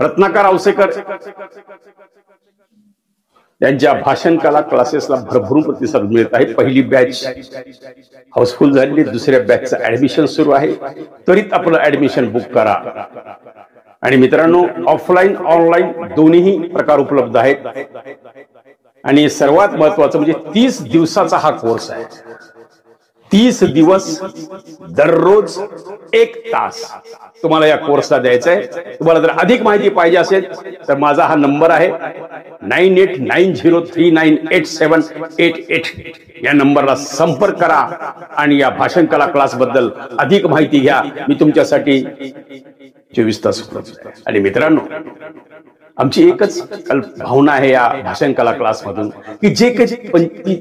रत्नाकर आवसेकर यांच्या भाषण कला क्लासेसला भरभरून प्रतिसाद मिळत आहे। पहिली बॅच हाऊसफुल झालेली, दुसऱ्या बॅचचं ऍडमिशन सुरू आहे। त्वरित आपलं ऍडमिशन बुक करा। आणि मित्रांनो, ऑफलाईन ऑनलाईन दोन्ही प्रकार उपलब्ध आहेत। आणि सर्वात महत्वाचं म्हणजे 30 दिवसाचा हा कोर्स आहे। 30 दिवस दररोज 1 तास तुम्हाला या कोर्सला द्यायचा आहे। तुम्हाला जर अधिक माहिती पाहिजे असेल तर माझा हा नंबर आहे 9890398788 या नंबरला संपर्क करा आणि या भाषण कला क्लास बद्दल अधिक माहिती घ्या। मी तुमच्यासाठी 24 तास उपलब्ध आहे। आणि मित्रांनो, आमची एकच भावना आहे या भाषण कला क्लास मधून की जे काही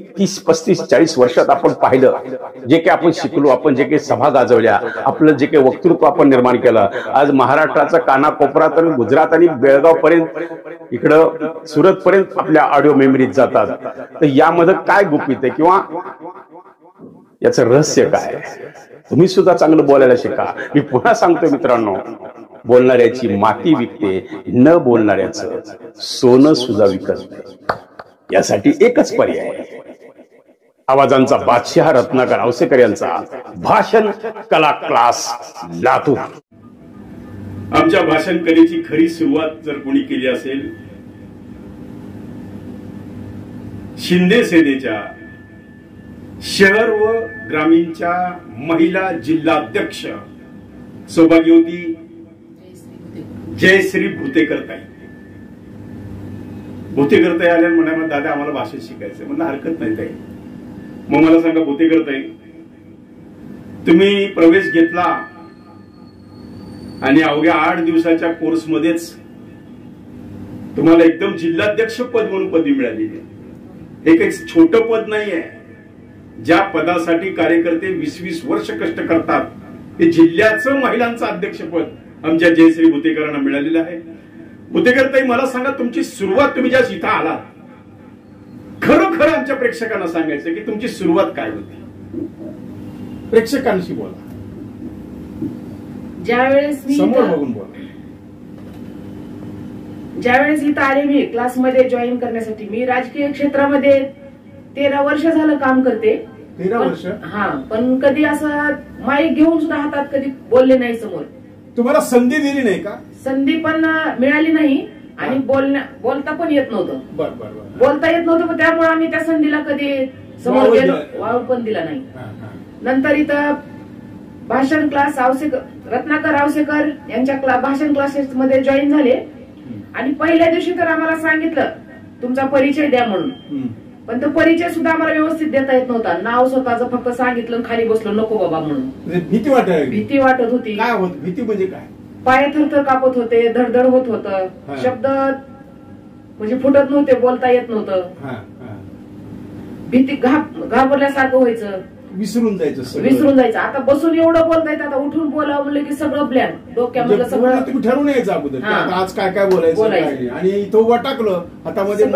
30, 35, 40 वर्षात आपण पाहिलं, जे काही आपण शिकलो, आपण जे काही सभा गाजवल्या, आपलं जे काही वक्तृत्व आपण निर्माण केलं, आज महाराष्ट्राचा कानाकोपऱ्यात आणि गुजरात आणि बेळगाव पर्यंत, इकडं सुरत पर्यंत आपल्या ऑडिओ मेमरीत जातात। तर यामध्ये काय गुपित आहे किंवा याचं रहस्य काय? तुम्ही सुद्धा चांगलं बोलायला शिका। मी पुन्हा सांगतो मित्रांनो, बोलणाऱ्याची माती विकते, न बोलणाऱ्याचं सोनं सुद्धा विकत नाही। यासाठी एकच पर्याय आहे, आवाजांचा बादशाह रत्नाकर आवसेकर यांचा भाषण कला क्लास लातूर। आमच्या भाषण कलेची खरी सुरुवात जर कोणी केली असेल, शिंदे सेनेच्या शहर व ग्रामीणच्या महिला जिल्हाध्यक्ष सौभाग्यवती जयश्री भुतेकरताई। भुतेकरताई आल्या म्हणाला, दादा आम्हाला भाषा शिकायचं। म्हणलं हरकत नाही ताई। मग मला सांगा भुतेकरताई, तुम्ही प्रवेश घेतला आणि अवघ्या 8 दिवसाच्या कोर्स मध्येच तुम्हाला एकदम जिल्हाध्यक्ष पद म्हणून पदवी मिळालेली आहे। हे काही छोटं पद नाहीये। ज्या पदासाठी कार्यकर्ते 20-20 वर्ष कष्ट करतात, ते जिल्ह्याचं महिलांचं अध्यक्षपद आमच्या जयश्री भुतेकरांना मिळालेलं आहे। भुतेकरताई, मला सांगा तुमची सुरुवात, तुम्ही ज्या इथं आलात, खरोखर आमच्या प्रेक्षकांना सांगायचं की तुमची सुरुवात काय होती? प्रेक्षकांशी बोला, ज्यावेळेस मी समोर बघून बोला। ज्यावेळेस इथं आले मी क्लासमध्ये जॉईन करण्यासाठी, मी राजकीय क्षेत्रामध्ये 13 वर्ष झालं काम करते। 13 वर्ष? हा, पण कधी असं माईक घेऊन सुद्धा हातात कधी बोलले नाही समोर। तुम्हाला संधी दिली नाही का? संधी पण मिळाली नाही आणि बोलता पण येत नव्हतं। बोलता येत नव्हतं, पण त्यामुळे आम्ही त्या संधीला कधी समोर गेलो, वाव पण दिला नाही। नंतर इथं भाषण क्लास रत्नाकर आवसेकर यांच्या भाषण क्लासेस मध्ये जॉईन झाले आणि पहिल्या दिवशी तर आम्हाला सांगितलं तुमचा परिचय द्या म्हणून, पण तो परिचय सुद्धा आम्हाला व्यवस्थित देता येत नव्हता। नाव स्वतःच फक्त सांगितलं, खाली बसलो, नको बाबा म्हणून। भीती वाटत होती। काय होत? भीती म्हणजे काय? पाय थरथर कापत होते, धडधड होत होतं, शब्द म्हणजे फुटत नव्हते, बोलता येत नव्हतं, भीती घाबरल्यासारखं व्हायचं, विसरून जायचं। आता बसून एवढं बोलता येतं, आता उठून बोलावं म्हणलं की सगळं प्लॅन डोक्यामध्ये, सगळं तुम्ही ठरवून यायचं अगोदर आज काय काय बोलायचं, आणि इथं वाटाकलं हातामध्ये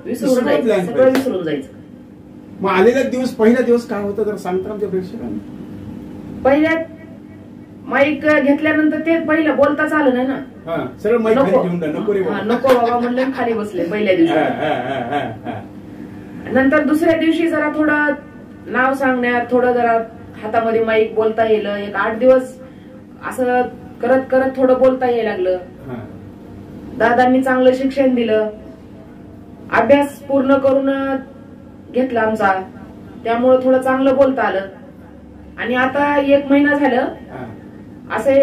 विसरून जायचं। मग आलेला दिवस, पहिला दिवस काय होता जर सांगता आमच्या प्रेक्षकांना? पहिल्या माईक घेतल्यानंतर ते पहिलं बोलताच आलं नाही ना, सरळ माईक घेऊन नको बाबा म्हणलं, खाली बसले पहिल्या दिवशी। नंतर दुसऱ्या दिवशी जरा थोडं नाव सांगण्यात, थोडं जरा हातामध्ये माईक बोलता येईल। एक 8 दिवस असं करत करत थोडं बोलता यायला लागलं। दादांनी चांगलं शिक्षण दिलं, अभ्यास पूर्ण करून घेतला आमचा, त्यामुळं थोडं चांगलं बोलता आलं। आणि आता 1 महिना झालं असे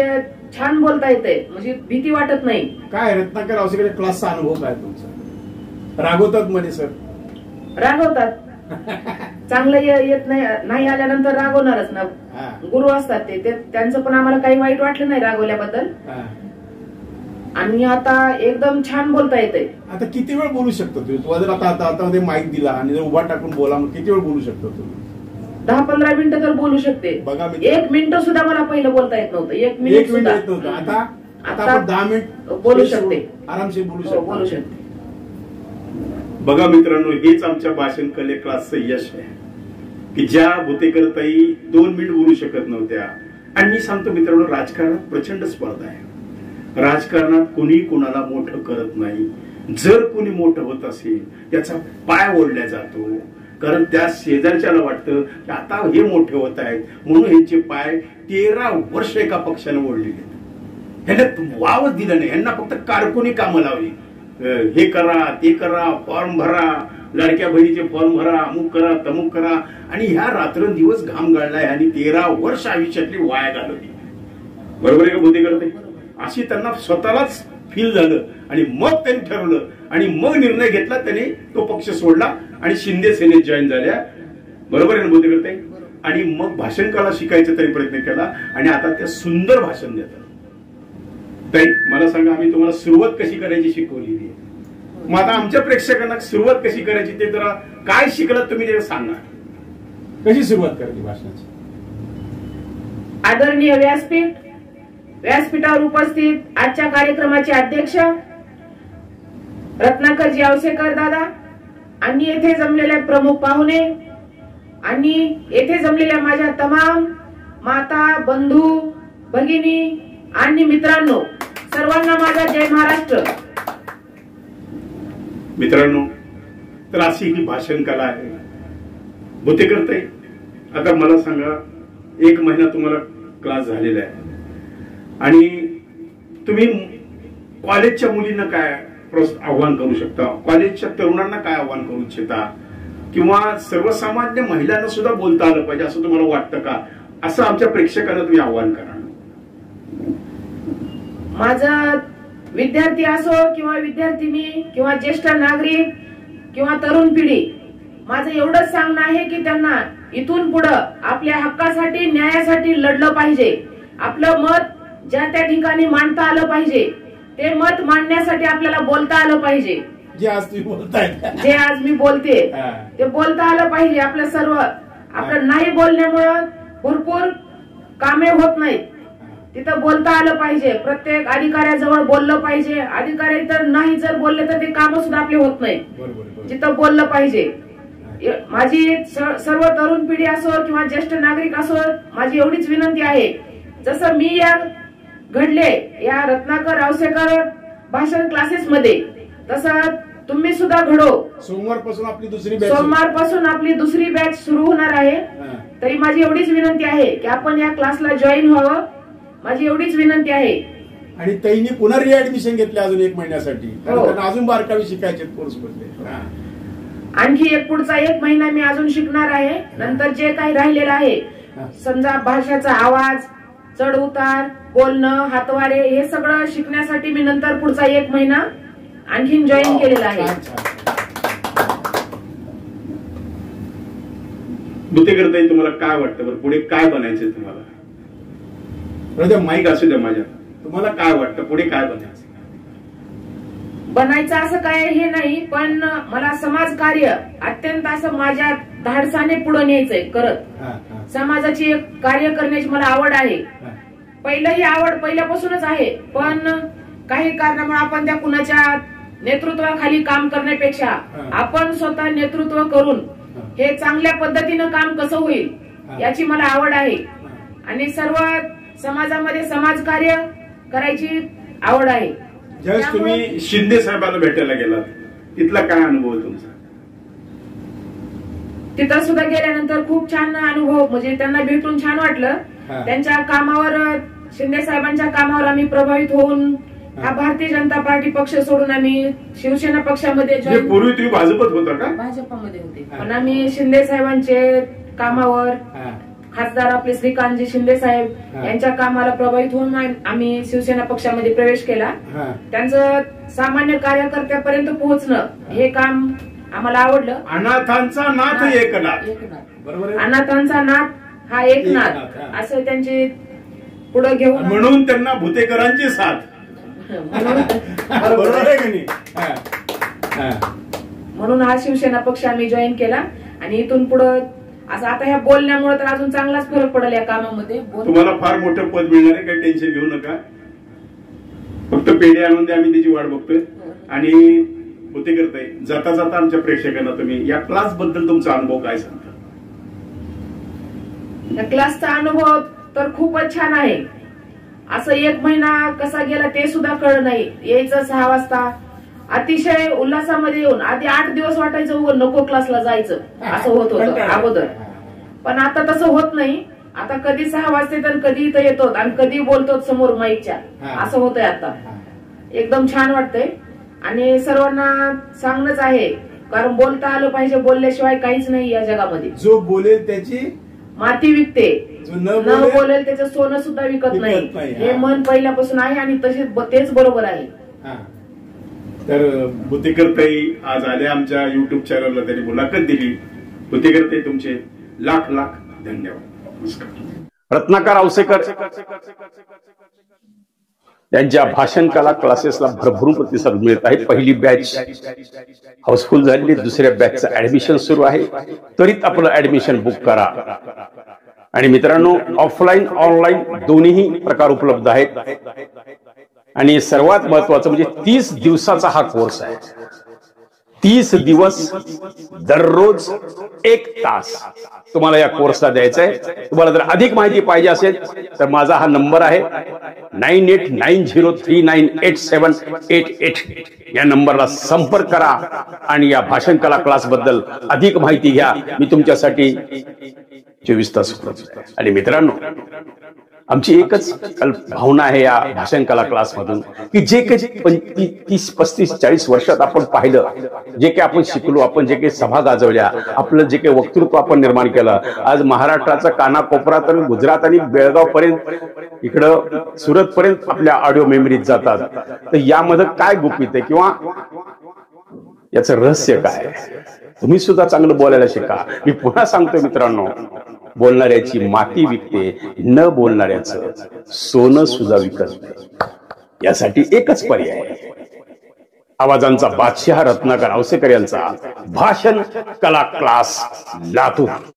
छान बोलता येते, म्हणजे भीती वाटत नाही। काय रत्नाकर आवसेकर क्लासचा अनुभव काय तुमचा? रागवतात म्हणे सर? रागवतात, चांगलं येत नाही आल्यानंतर रागवणारच ना, गुरु असतात ते, त्यांचं पण आम्हाला काही वाईट वाटलं नाही रागवल्याबद्दल। आणि आता एकदम छान बोलता येते। आता किती वेळ बोलू शकतो तुम्ही? जर आता माईक दिला आणि जर उभा टाकून बोला, मग किती वेळ बोलू शकतो तुम्ही? 10-15 मिनिटं तर बोलू शकते। 1 मिनिट सुद्धा मला पहिलं बोलता येत नव्हतं, 1 मिनिट सुद्धा। आता 10 मिनिट बोलू शकते, आरामशीर बोलू शकते। बघा मित्रांनो, हेच आमच्या भाषण कले क्लासचं यश आहे की ज्या भुतेकरताई 2 मिनिट बोलू शकत नव्हत्या। आणि मी सांगतो मित्रांनो, राजकारणात प्रचंड स्पर्धा आहे। राजकारणात कोणी कोणाला मोठं करत नाही. जर कोणी मोठं होत असेल त्याचा पाय ओढला जातो, कारण त्या शेजारच्याला वाटतं की आता हे मोठे होत आहेत म्हणून यांचे पाय 13 वर्ष एका पक्षाने ओढलेले. ह्यांना वावच दिलं नाही, ह्यांना फक्त कारकुनी कामं लावली. हे करा ते करा, फॉर्म भरा, लाडक्या बहिणीचे फॉर्म भरा, अमुक करा तमुक करा, आणि ह्या रात्रंदिवस घाम गाळलाय आणि 13 वर्ष आयुष्यातली वाया घालवली. बरोबर आहे का बुद्धी करते? अशी त्यांना स्वतःलाच फील झालं आणि मग त्यांनी ठरवलं आणि मग निर्णय घेतला. त्याने तो पक्ष सोडला आणि शिंदे सेनेत जॉईन झाल्या. बरोबर आहे ना बुद्धी करते? आणि मग भाषण कला शिकायचा तरी प्रयत्न केला आणि आता त्या सुंदर भाषण देतात. ताई मला सांगा, आम्ही तुम्हाला सुरुवात कशी करायची शिकवलेली आहे. मग आता आमच्या प्रेक्षकांना सुरुवात कशी करायची ते जरा काय शिकलात तुम्ही ते सांगा. कशी सुरुवात करायची भाषणाची? आदरणीय व्यासपीठावर उपस्थित आजच्या कार्यक्रमाचे अध्यक्ष रत्नाकरजी आवसेकर दादा आणि येथे जमलेले प्रमुख पाहुणे आणि येथे जमलेल्या माझ्या तमाम माता, बंधू, भगिनी आणि मित्रांनो, सर्वांना माझा जय महाराष्ट्र. मित्रांनो, तर अशी ही भाषण कला आहे. बुद्धी करते. आता मला सांगा, 1 महिना तुम्हाला क्लास झालेला आहे आणि तुम्ही कॉलेजच्या मुलींना काय आव्हान करू शकता, कॉलेजच्या तरुणांना काय आव्हान करू इच्छिता, किंवा सर्वसामान्य महिलांना सुद्धा बोलता आलं पाहिजे असं तुम्हाला वाटतं का? असं आमच्या प्रेक्षकांना तुम्ही आव्हान करा. माझा विद्यार्थी असो किंवा विद्यार्थिनी किंवा ज्येष्ठ नागरिक किंवा तरुण पिढी, माझं एवढंच सांगणं आहे की त्यांना इथून पुढं आपल्या हक्कासाठी, न्यायासाठी लढलं पाहिजे. आपलं मत ज्या त्या ठिकाणी मांडता आलं पाहिजे. ते मत मांडण्यासाठी आपल्याला बोलता आलं पाहिजे. जे आज तुम्ही बोलताय, जे आज मी बोलते ते बोलता आलं पाहिजे. आपलं नाही बोलण्यामुळं भरपूर कामे होत नाहीत. तिथं बोलता आलं पाहिजे. प्रत्येक अधिकाऱ्याजवळ बोललं पाहिजे. अधिकारी तर नाही जर बोलले तर ते काम सुद्धा आपले होत नाही. जिथं बोललं पाहिजे. माझी सर्व तरुण पिढी असो किंवा ज्येष्ठ नागरिक असो, माझी एवढीच विनंती आहे, जसं मी या घडले या रत्नाकर आवसेकर भाषण क्लासेस मध्ये, तसं तुम्ही सुद्धा घडो. सोमवारपासून आपली दुसरी बॅच सुरू होणार आहे. तरी माझी एवढीच विनंती आहे की आपण या क्लासला जॉईन व्हावं. माझी एवढीच विनंती आहे. आणि त्यांनी पुन्हा रिऍडमिशन घेतले अजून 1 महिन्यासाठी, अजून बारकावी शिकायचे कोर्स मध्ये. आणखी पुढचा 1 महिना मी अजून शिकणार आहे. नंतर जे काही राहिलेलं आहे, समजा भाषेचा आवाज, चढ उतार, बोलणं, हातवारे, हे सगळं शिकण्यासाठी मी नंतर पुढचा 1 महिना आणखीन जॉईन केलेला आहे. बुद्धी करता तुम्हाला काय वाटतं बरं, पुढे काय बनायचंय तुम्हाला? माईक असू द्या माझ्या. तुम्हाला काय वाटतं पुढे काय बनायचं असं काय हे नाही, पण मला समाजकार्य अत्यंत असं माझ्या धाडसाने पुढे न्यायचंय करत. समाजाची एक कार्य करण्याची मला आवड आहे. ही आवड पहिल्यापासूनच आहे, पण काही कारणामुळे आपण त्या कुणाच्या नेतृत्वाखाली काम करण्यापेक्षा आपण स्वतः नेतृत्व करून हे चांगल्या पद्धतीनं काम कसं होईल याची मला आवड आहे. आणि सर्व समाजामध्ये समाजकार्य करायची आवड आहे. ज्यावेळेस तुम्ही शिंदे साहेबांना भेटायला गेलात, तिथला काय अनुभव तुमचा? तिथं सुद्धा गेल्यानंतर खूप छान अनुभव, म्हणजे त्यांना भेटून छान वाटलं. त्यांच्या कामावर, शिंदे साहेबांच्या कामावर आम्ही प्रभावित होऊन हा भारतीय जनता पार्टी पक्ष सोडून आम्ही शिवसेना पक्षामध्ये जॉईन. पूर्वी तुम्ही भाजपत होता का? भाजपमध्ये होते, पण आम्ही शिंदे साहेबांचे कामावर, खासदार आपले श्रीकांतजी शिंदे साहेब यांच्या कामाला प्रभावित होऊन आम्ही शिवसेना पक्षामध्ये प्रवेश केला. त्यांचं सामान्य कार्यकर्त्यापर्यंत पोहोचणं हे काम आम्हाला आवडलं. अनाथांचा नाथ एकनाथ, बरोबर. अनाथांचा नाथ हा एकनाथ असं त्यांचे पुढे घेऊन, म्हणून त्यांना भुतेकरांची साथ. बरोबर आहे की नाही? म्हणून हा शिवसेना पक्ष आम्ही जॉईन केला. आणि इथून पुढे असं आता ह्या बोलण्यामुळे तर अजून चांगलाच फरक पडेल या कामामध्ये. तुम्हाला फार मोठं पद मिळणार आहे, काही टेन्शन घेऊ नका. फक्त पेढे आणून द्या, आम्ही त्याची वाट बघतोय. आणि होते करताय जाता जाता आमच्या प्रेक्षकांना तुम्ही या क्लास बद्दल तुमचा अनुभव काय सांगता? या क्लासचा अनुभव तर खूपच छान आहे. असं एक महिना कसा गेला ते सुद्धा कळलं नाही. यायचं 6 वाजता, अतिशय उल्हासामध्ये येऊन आधी 8 दिवस वाटायचं नको क्लासला जायचं, असं होत होतं अगोदर. पण आता तसं होत नाही. आता कधी 6 वाजते तर कधी इथं येतो आणि कधी बोलतो समोर माईकच्या, असं होतंय आता. एकदम छान वाटतंय आणि सर्वांना सांगणंच आहे, कारण बोलता आलं पाहिजे. बोलल्याशिवाय काहीच नाही या जगामध्ये. जो बोलेल त्याची माती विकते, न बोलेल त्याचं सोनं सुद्धा विकत नाही. हे मन पहिल्यापासून आहे आणि तेच बरोबर आहे. तर भुतेकर ताई आज आल्या आमच्या युट्यूब चॅनलला, त्यांनी मुलाखत दिली. भुतेकर ताई तुमचे लाख लाख धन्यवाद. नमस्कार. रत्नाकर औसेकर यांच्या भाषण कला क्लासेसला भरभरून प्रतिसाद मिळत आहे. पहिली बॅच हाऊसफुल झालेली, दुसऱ्या बॅचचं ऍडमिशन सुरू आहे. त्वरित आपलं ऍडमिशन बुक करा. आणि मित्रांनो, ऑफलाईन ऑनलाईन दोन्ही प्रकार उपलब्ध आहेत. आणि सर्वात महत्वाचं म्हणजे 30 दिवसाचा हा कोर्स आहे. 30 दिवस दररोज 1 तास तुम्हाला या कोर्सला द्यायचा आहे. तुम्हाला जर अधिक माहिती पाहिजे असेल तर माझा हा नंबर आहे 9890398788. या नंबरला संपर्क करा आणि या भाषण कला क्लास बद्दल अधिक माहिती घ्या. मी तुमच्यासाठी 24 तास उपलब्ध आहे. आणि मित्रांनो, आमची एकच भावना आहे या भाषण कला क्लास मधून की जे काही 30, 35, 40 वर्षात आपण पाहिलं, जे काही आपण शिकलो, आपण जे काही सभा गाजवल्या, आपलं जे काही वक्तृत्व आपण निर्माण केलं, आज महाराष्ट्राचा कानाकोपरा तर गुजरात आणि बेळगाव पर्यंत, इकडं सुरत पर्यंत आपल्या ऑडिओ मेमरीत जातात. तर यामध्ये काय गुपित आहे किंवा याचं रहस्य काय? तुम्ही सुद्धा चांगलं बोलायला शिका. मी पुन्हा सांगतो मित्रांनो, बोलणाऱ्याची माती विकते, न बोलणाऱ्याचं सोनं सुद्धा विकत नाही. यासाठी एकच पर्याय आहे, आवाजांचा बादशाह रत्नाकर औसेकर यांचा भाषण कला क्लास लातूर.